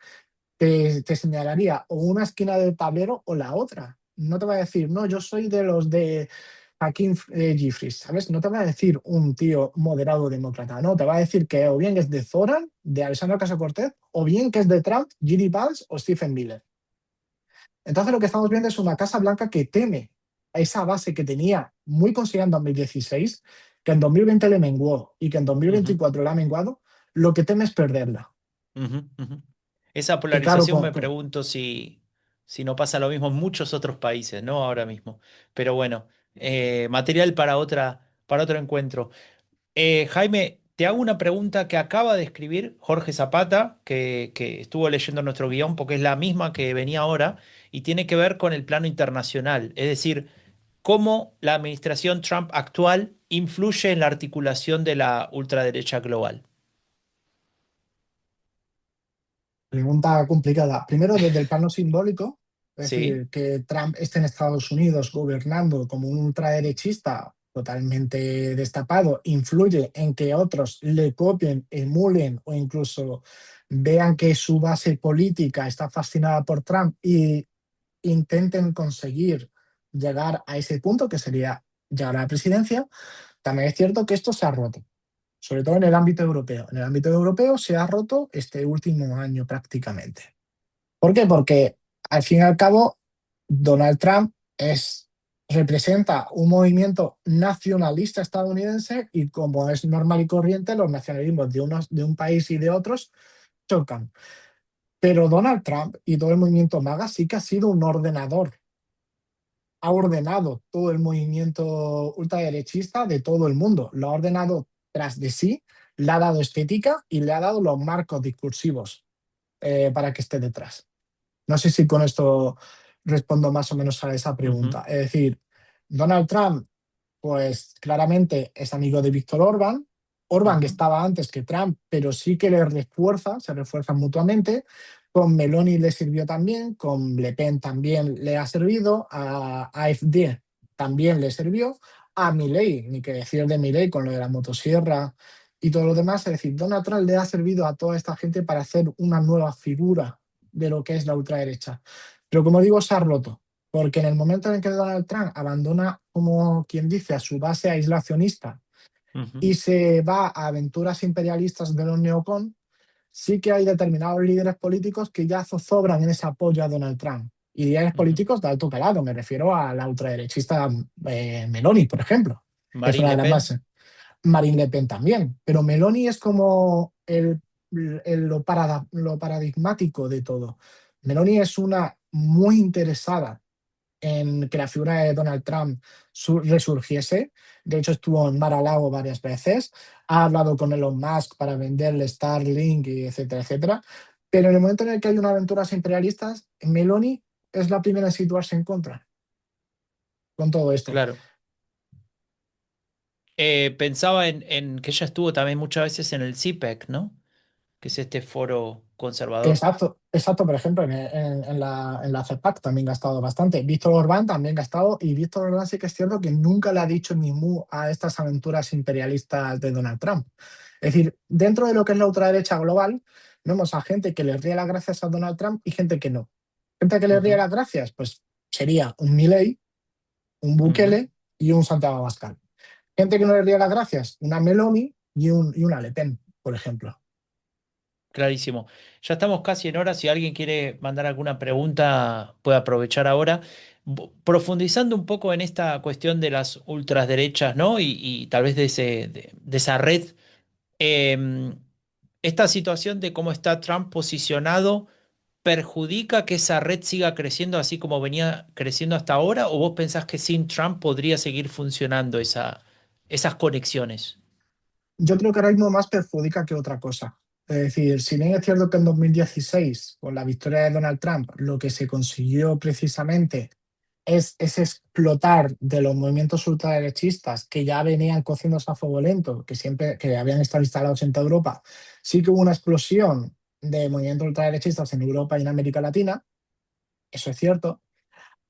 te señalaría o una esquina del tablero o la otra. No te va a decir, no, yo soy de los de Hakeem Jeffries, ¿sabes? No te va a decir un tío moderado demócrata, no, te va a decir que o bien es de Zoran, de Alexandra Ocasio-Cortez, o bien que es de Trump, J.D. Vance o Stephen Miller. Entonces lo que estamos viendo es una Casa Blanca que teme a esa base que tenía muy considerada en 2016, que en 2020 le menguó y que en ujú, 2024 le ha menguado, lo que teme es perderla. ujú, ujú. Esa Que claro, polarización me pregunto si no pasa lo mismo en muchos otros países, ¿no? Ahora mismo. Pero bueno, material para otro encuentro. Jaime, te hago una pregunta que acaba de escribir Jorge Zapata, que estuvo leyendo nuestro guión, porque es la misma que venía ahora, y tiene que ver con el plano internacional. Es decir, cómo la administración Trump actual influye en la articulación de la ultraderecha global. pregunta complicada. Primero, desde el plano simbólico, es Sí. decir, que Trump esté en Estados Unidos gobernando como un ultraderechista totalmente destapado, influye en que otros le copien, emulen o incluso vean que su base política está fascinada por Trump y intenten conseguir llegar a ese punto, que sería llegar a la presidencia. También es cierto que esto se ha roto, sobre todo en el ámbito europeo. En el ámbito europeo se ha roto este último año prácticamente. ¿Por qué? Porque al fin y al cabo Donald Trump representa un movimiento nacionalista estadounidense y como es normal y corriente, los nacionalismos de un país y de otros chocan. Pero Donald Trump y todo el movimiento MAGA sí que ha sido un ordenador, ha ordenado todo el movimiento ultraderechista de todo el mundo, lo ha ordenado tras de sí, le ha dado estética y le ha dado los marcos discursivos para que esté detrás. No sé si con esto respondo más o menos a esa Ujú, pregunta. Es decir, Donald Trump, pues claramente es amigo de Víctor Orbán. Orbán que ujú, estaba antes que Trump, pero sí que le refuerza, se refuerzan mutuamente. Con Meloni le sirvió también, con Le Pen también le ha servido, a AfD también le sirvió, a Milei, ni que decir de Milei con lo de la motosierra y todo lo demás. Es decir, Donald Trump le ha servido a toda esta gente para hacer una nueva figura de lo que es la ultraderecha. Pero como digo, se ha roto, porque en el momento en el que Donald Trump abandona, como quien dice, a su base aislacionista ujú, y se va a aventuras imperialistas de los neocon, sí que hay determinados líderes políticos que ya zozobran en ese apoyo a Donald Trump. Y líderes ujú. políticos de alto calado, me refiero a la ultraderechista Meloni, por ejemplo, que es Marine una de Le las Pen. más. Marine Le Pen también, pero Meloni es como lo paradigmático de todo. Meloni es una muy interesada en que la figura de Donald Trump resurgiese. De hecho, estuvo en Mar-a-Lago varias veces. Ha hablado con Elon Musk para venderle Starlink, y etcétera, etcétera. Pero en el momento en el que hay una aventuras imperialistas, Meloni es la primera en situarse en contra con todo esto. Claro. Pensaba en que ella estuvo también muchas veces en el CPAC, ¿no? Que es este foro conservador. Exacto, exacto, por ejemplo, en la CEPAC también ha estado bastante. Víctor Orbán también ha estado, y Víctor Orbán sí que es cierto que nunca le ha dicho ni mu a estas aventuras imperialistas de Donald Trump. Es decir, dentro de lo que es la ultraderecha global, vemos a gente que le ríe las gracias a Donald Trump y gente que no. Gente que le ríe Ujú, las gracias, pues sería un Milei, un ujú. Bukele y un Santiago Abascal. Gente que no le ríe las gracias, una Meloni y una Le Pen, por ejemplo. Clarísimo. Ya estamos casi en hora. Si alguien quiere mandar alguna pregunta, puede aprovechar ahora. Profundizando un poco en esta cuestión de las ultraderechas, ¿no? Y tal vez de esa red. em, esta situación de cómo está Trump posicionado perjudica que esa red siga creciendo así como venía creciendo hasta ahora, ¿o vos pensás que sin Trump podría seguir funcionando esas conexiones? Yo creo que ahora mismo más perjudica que otra cosa. Es decir, si bien es cierto que en 2016, con la victoria de Donald Trump, lo que se consiguió precisamente es explotar de los movimientos ultraderechistas que ya venían cociéndose a fuego lento, que siempre que habían estado instalados en toda Europa, sí que hubo una explosión de movimientos ultraderechistas en Europa y en América Latina, eso es cierto.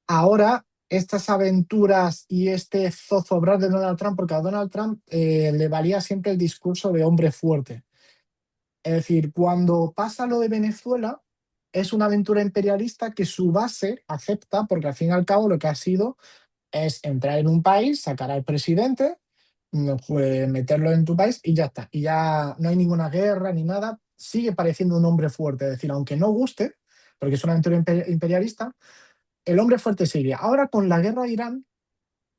Ahora, estas aventuras y este zozobrar de Donald Trump, porque a Donald Trump le valía siempre el discurso de hombre fuerte. Es decir, cuando pasa lo de Venezuela, es una aventura imperialista que su base acepta, porque al fin y al cabo lo que ha sido es entrar en un país, sacar al presidente, no, pues, meterlo en tu país y ya está. Y ya no hay ninguna guerra ni nada. Sigue pareciendo un hombre fuerte. Es decir, aunque no guste, porque es una aventura imperialista, el hombre fuerte sigue. Ahora con la guerra de Irán,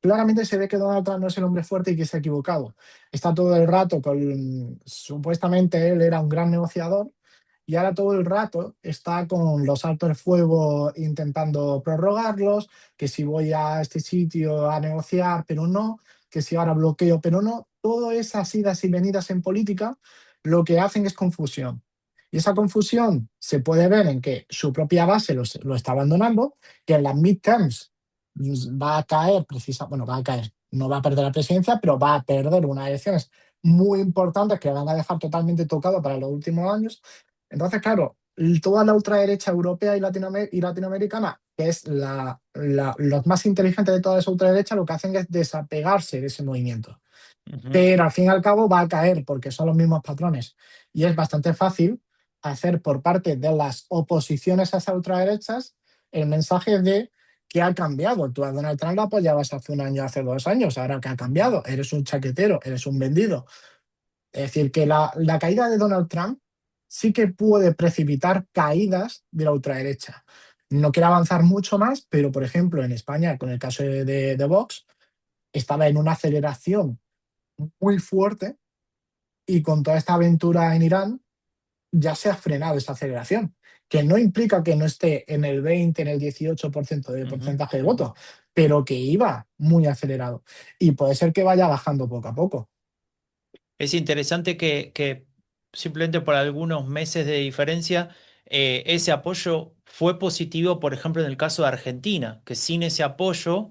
claramente se ve que Donald Trump no es el hombre fuerte y que se ha equivocado. Está todo el rato con, supuestamente él era un gran negociador y ahora todo el rato está con los altos de fuego intentando prorrogarlos, que si voy a este sitio a negociar, pero no, que si ahora bloqueo, pero no. Todas esas idas y venidas en política lo que hacen es confusión. Y esa confusión se puede ver en que su propia base lo está abandonando, que en las midterms va a caer, bueno, va a caer, no va a perder la presidencia, pero va a perder unas elecciones muy importantes que van a dejar totalmente tocado para los últimos años. Entonces, claro, toda la ultraderecha europea y latinoamericana, que es los más inteligentes de toda esa ultraderecha, lo que hacen es desapegarse de ese movimiento. Ujú. Pero al fin y al cabo va a caer porque son los mismos patrones. Y es bastante fácil hacer por parte de las oposiciones a esas ultraderechas el mensaje de que ha cambiado. Tú a Donald Trump lo apoyabas hace un año, hace 2 años, ahora que ha Ujú. cambiado, eres un chaquetero, eres un vendido. Es decir, que la caída de Donald Trump sí que puede precipitar caídas de la ultraderecha. No quiero avanzar mucho más, pero por ejemplo en España, con el caso de Vox, estaba en una aceleración muy fuerte y con toda esta aventura en Irán ya se ha frenado esa aceleración, que no implica que no esté en el 20, en el 18% de Ujú. porcentaje de Ujú. votos, pero que iba muy acelerado y puede ser que vaya bajando poco a poco. Es interesante que simplemente por algunos meses de diferencia, ese apoyo fue positivo, por ejemplo, en el caso de Argentina, que sin ese apoyo,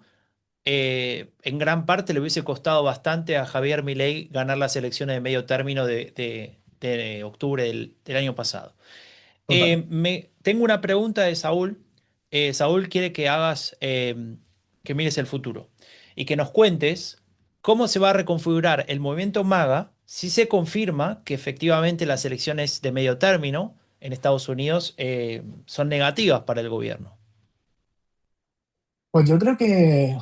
en gran parte le hubiese costado bastante a Javier Milei ganar las elecciones de medio término de octubre del año pasado. Total. Tengo una pregunta de Saúl. Saúl quiere que que mires el futuro y que nos cuentes cómo se va a reconfigurar el movimiento MAGA si se confirma que efectivamente las elecciones de medio término en Estados Unidos son negativas para el gobierno. Pues yo creo que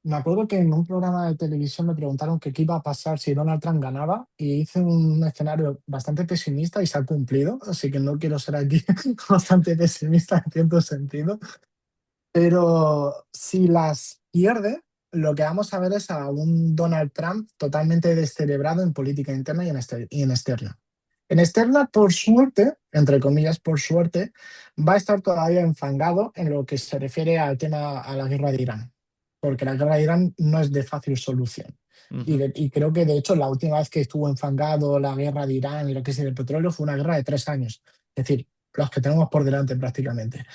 me acuerdo que en un programa de televisión me preguntaron que qué iba a pasar si Donald Trump ganaba y hice un escenario bastante pesimista y se ha cumplido, así que no quiero ser aquí bastante pesimista en cierto sentido. Pero si las pierde, lo que vamos a ver es a un Donald Trump totalmente descerebrado en política interna y en externa. En externa, por suerte, entre comillas, por suerte, va a estar todavía enfangado en lo que se refiere al tema a la guerra de Irán, porque la guerra de Irán no es de fácil solución. Ujú. Y creo que, de hecho, la última vez que estuvo enfangado la guerra de Irán y la crisis del petróleo fue una guerra de 3 años, es decir, los que tenemos por delante prácticamente.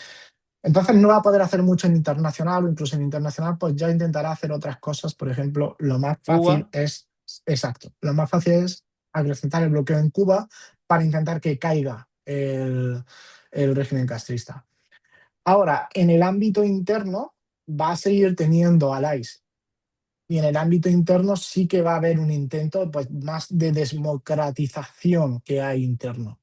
Entonces no va a poder hacer mucho en internacional o incluso en internacional, pues ya intentará hacer otras cosas. Por ejemplo, lo más fácil Cuba. es, exacto, lo más fácil es acrecentar el bloqueo en Cuba para intentar que caiga el régimen castrista. Ahora, en el ámbito interno va a seguir teniendo allies y en el ámbito interno sí que va a haber un intento pues, más de desmocratización que hay interno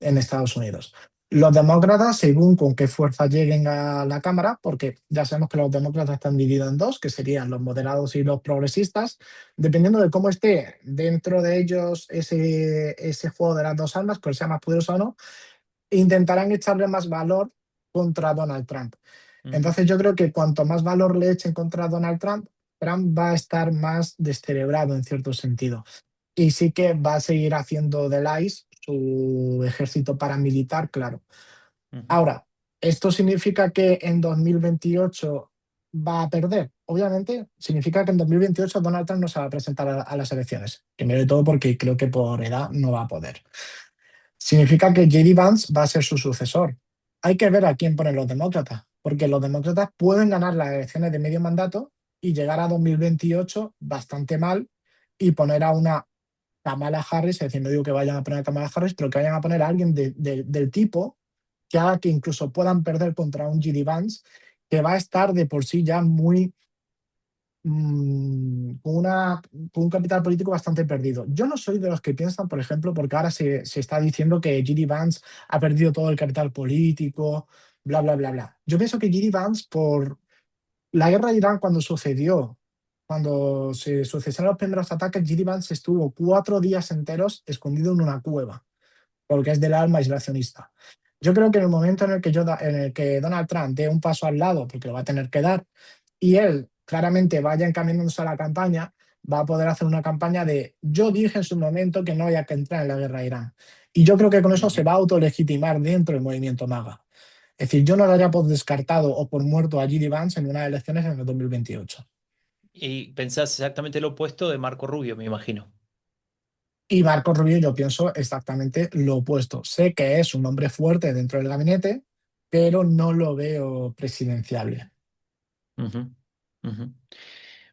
en Estados Unidos. Los demócratas, según con qué fuerza lleguen a la Cámara, porque ya sabemos que los demócratas están divididos en dos, que serían los moderados y los progresistas, dependiendo de cómo esté dentro de ellos ese juego de las dos armas, que sea más poderoso o no, intentarán echarle más valor contra Donald Trump. Ujú. Entonces yo creo que cuanto más valor le echen contra Donald Trump, Trump va a estar más descerebrado en cierto sentido. Y sí que va a seguir haciendo del ICE su ejército paramilitar, claro. Ujú. Ahora, ¿esto significa que en 2028 va a perder? Obviamente, significa que en 2028 Donald Trump no se va a presentar a las elecciones. Primero de todo porque creo que por edad no va a poder. significa que JD Vance va a ser su sucesor. Hay que ver a quién ponen los demócratas, porque los demócratas pueden ganar las elecciones de medio mandato y llegar a 2028 bastante mal y poner a una Kamala Harris, es decir, no digo que vayan a poner a Kamala Harris, pero que vayan a poner a alguien del tipo que haga que incluso puedan perder contra un JD Vance, que va a estar de por sí ya muy con un capital político bastante perdido. Yo no soy de los que piensan, por ejemplo, porque ahora se está diciendo que J.D. Vance ha perdido todo el capital político, bla, bla, bla, bla. Yo pienso que J.D. Vance, por la guerra de Irán cuando sucedió, cuando se sucedieron los primeros ataques, J.D. Vance estuvo 4 días enteros escondido en una cueva, porque es del alma aislacionista. Yo creo que en el momento en el que Donald Trump dé un paso al lado, porque lo va a tener que dar, y él claramente vaya encaminándose a la campaña, va a poder hacer una campaña de yo dije en su momento que no había que entrar en la guerra de Irán. Y yo creo que con eso se Ujú. va a autolegitimar dentro del movimiento MAGA. Es decir, yo no daría por descartado o por muerto a J.D. Vance en unas elecciones en el 2028. Y pensás exactamente lo opuesto de Marco Rubio, me imagino. Y Marco Rubio, yo pienso exactamente lo opuesto. Sé que es un hombre fuerte dentro del gabinete, pero no lo veo presidenciable. Ujú, ujú.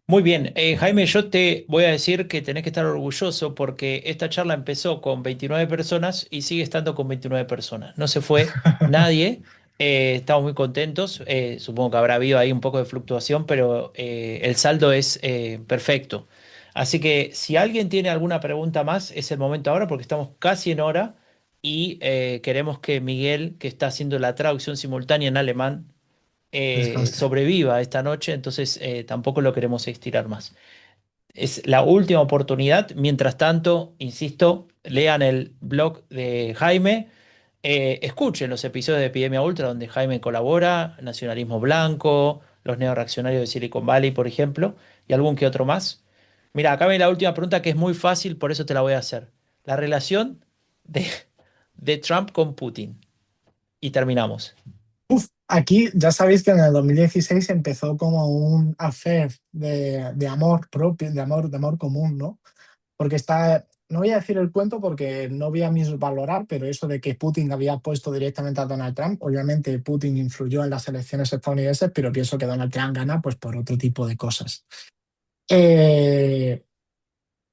Muy bien, Jaime, yo te voy a decir que tenés que estar orgulloso porque esta charla empezó con 29 personas y sigue estando con 29 personas. No se fue nadie, estamos muy contentos, supongo que habrá habido ahí un poco de fluctuación, pero el saldo es perfecto. Así que si alguien tiene alguna pregunta más, es el momento ahora porque estamos casi en hora y queremos que Miguel, que está haciendo la traducción simultánea en alemán, Descanse. sobreviva esta noche, entonces tampoco lo queremos estirar más. Es la última oportunidad. Mientras tanto, insisto, lean el blog de Jaime, escuchen los episodios de Epidemia Ultra donde Jaime colabora, Nacionalismo Blanco, los neoreaccionarios de Silicon Valley, por ejemplo, y algún que otro más. Mira, acá viene la última pregunta que es muy fácil, por eso te la voy a hacer. La relación de, de Trump con Putin. Y terminamos. Aquí ya sabéis que en el 2016 empezó como un affair de amor propio, de amor común, ¿no? Porque está, no voy a decir el cuento porque no voy a valorar, pero eso de que Putin había puesto directamente a Donald Trump, obviamente Putin influyó en las elecciones estadounidenses, pero pienso que Donald Trump gana pues por otro tipo de cosas. Eh,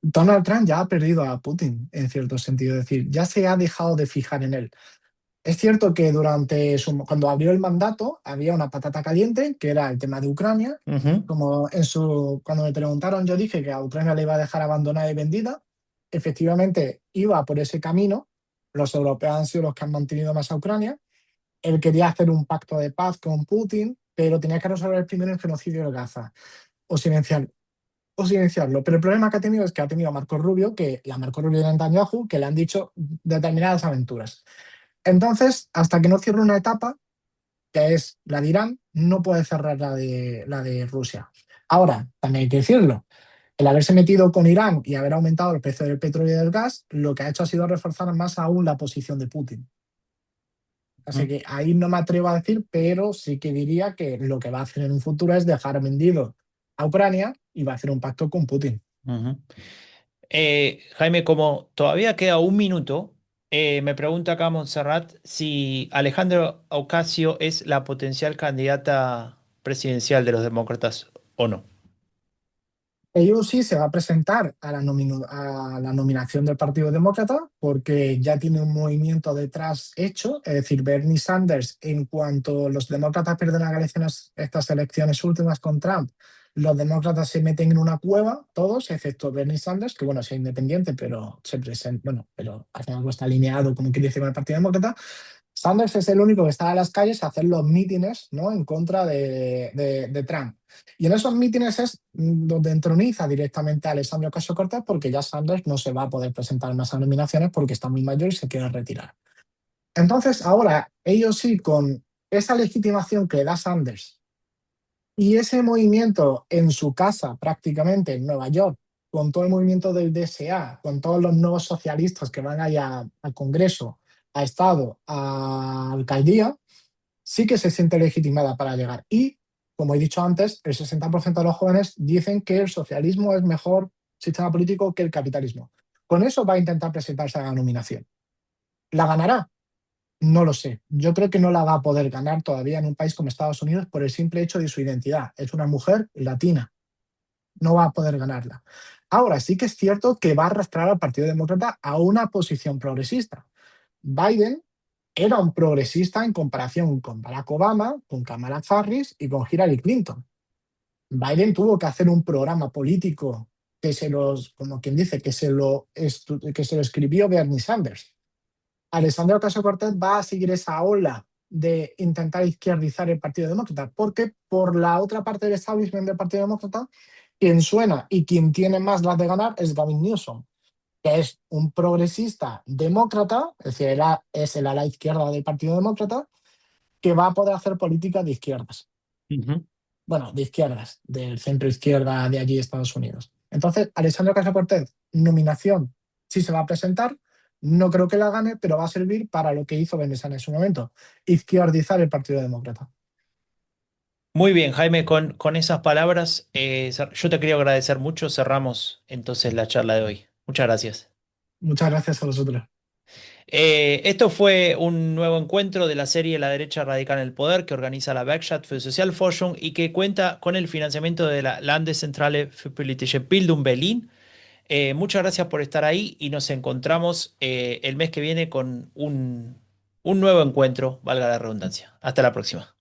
Donald Trump ya ha perdido a Putin en cierto sentido, es decir, ya se ha dejado de fijar en él. Es cierto que cuando abrió el mandato había una patata caliente, que era el tema de Ucrania. Ujú, Como cuando me preguntaron, yo dije que a Ucrania le iba a dejar abandonada y vendida. Efectivamente, iba por ese camino. Los europeos han sido los que han mantenido más a Ucrania. Él quería hacer un pacto de paz con Putin, pero tenía que resolver primero el genocidio de Gaza o silenciar, o silenciarlo. Pero el problema que ha tenido es que ha tenido a Marco Rubio, y a Marco Rubio y a Netanyahu, que le han dicho determinadas aventuras. Entonces, hasta que no cierre una etapa, que es la de Irán, no puede cerrar la de Rusia. Ahora, también hay que decirlo, el haberse metido con Irán y haber aumentado el precio del petróleo y del gas, lo que ha hecho ha sido reforzar más aún la posición de Putin. Así ujú, que ahí no me atrevo a decir, pero sí que diría que lo que va a hacer en un futuro es dejar vendido a Ucrania y va a hacer un pacto con Putin. ujú. Jaime, como todavía queda un minuto, me pregunta acá Montserrat si Alejandro Ocasio es la potencial candidata presidencial de los demócratas o no. AOC se va a presentar a la nominación del Partido Demócrata porque ya tiene un movimiento detrás hecho, es decir, Bernie Sanders, en cuanto los demócratas pierden estas elecciones últimas con Trump, los demócratas se meten en una cueva, todos, excepto Bernie Sanders, que bueno, es independiente, pero se presenta, bueno, pero al final está alineado, como quiere decir, con el Partido Demócrata. Sanders es el único que está en las calles a hacer los mítines, ¿no?, en contra de Trump. Y en esos mítines es donde entroniza directamente a Alexandria Ocasio-Cortez porque ya Sanders no se va a poder presentar más a nominaciones porque está muy mayor y se quiere retirar. Entonces, ahora, ellos sí, con esa legitimación que da Sanders y ese movimiento en su casa, prácticamente en Nueva York, con todo el movimiento del DSA, con todos los nuevos socialistas que van allá al Congreso, a Estado, a alcaldía, sí que se siente legitimada para llegar. Y, como he dicho antes, el 60% de los jóvenes dicen que el socialismo es mejor sistema político que el capitalismo. Con eso va a intentar presentarse a la nominación. ¿La ganará? No lo sé. Yo creo que no la va a poder ganar todavía en un país como Estados Unidos por el simple hecho de su identidad. Es una mujer latina, no va a poder ganarla. Ahora, sí que es cierto que va a arrastrar al Partido Demócrata a una posición progresista. Biden era un progresista en comparación con Barack Obama, con Kamala Harris y con Hillary Clinton. Biden tuvo que hacer un programa político que se los, como quien dice, que se lo escribió Bernie Sanders. Alexandria Ocasio-Cortez va a seguir esa ola de intentar izquierdizar el Partido Demócrata, porque por la otra parte del establishment del Partido Demócrata, quien suena y quien tiene más las de ganar es Gavin Newsom, que es un progresista demócrata, es decir, es el ala izquierda del Partido Demócrata, que va a poder hacer política de izquierdas. Ujú. Bueno, de izquierdas, del centro izquierda de allí, Estados Unidos. Entonces, Alexandria Ocasio-Cortez, nominación, sí se va a presentar, no creo que la gane, pero va a servir para lo que hizo Benesán en su momento, izquierdizar el Partido Demócrata. Muy bien, Jaime, con esas palabras, yo te quería agradecer mucho. Cerramos entonces la charla de hoy. Muchas gracias. Muchas gracias a vosotros. Esto fue un nuevo encuentro de la serie La derecha radical en el poder que organiza la Werkstatt für Sozialforschung y que cuenta con el financiamiento de la Landeszentrale für politische Bildung Berlin. Muchas gracias por estar ahí y nos encontramos el mes que viene con un nuevo encuentro, valga la redundancia. Hasta la próxima.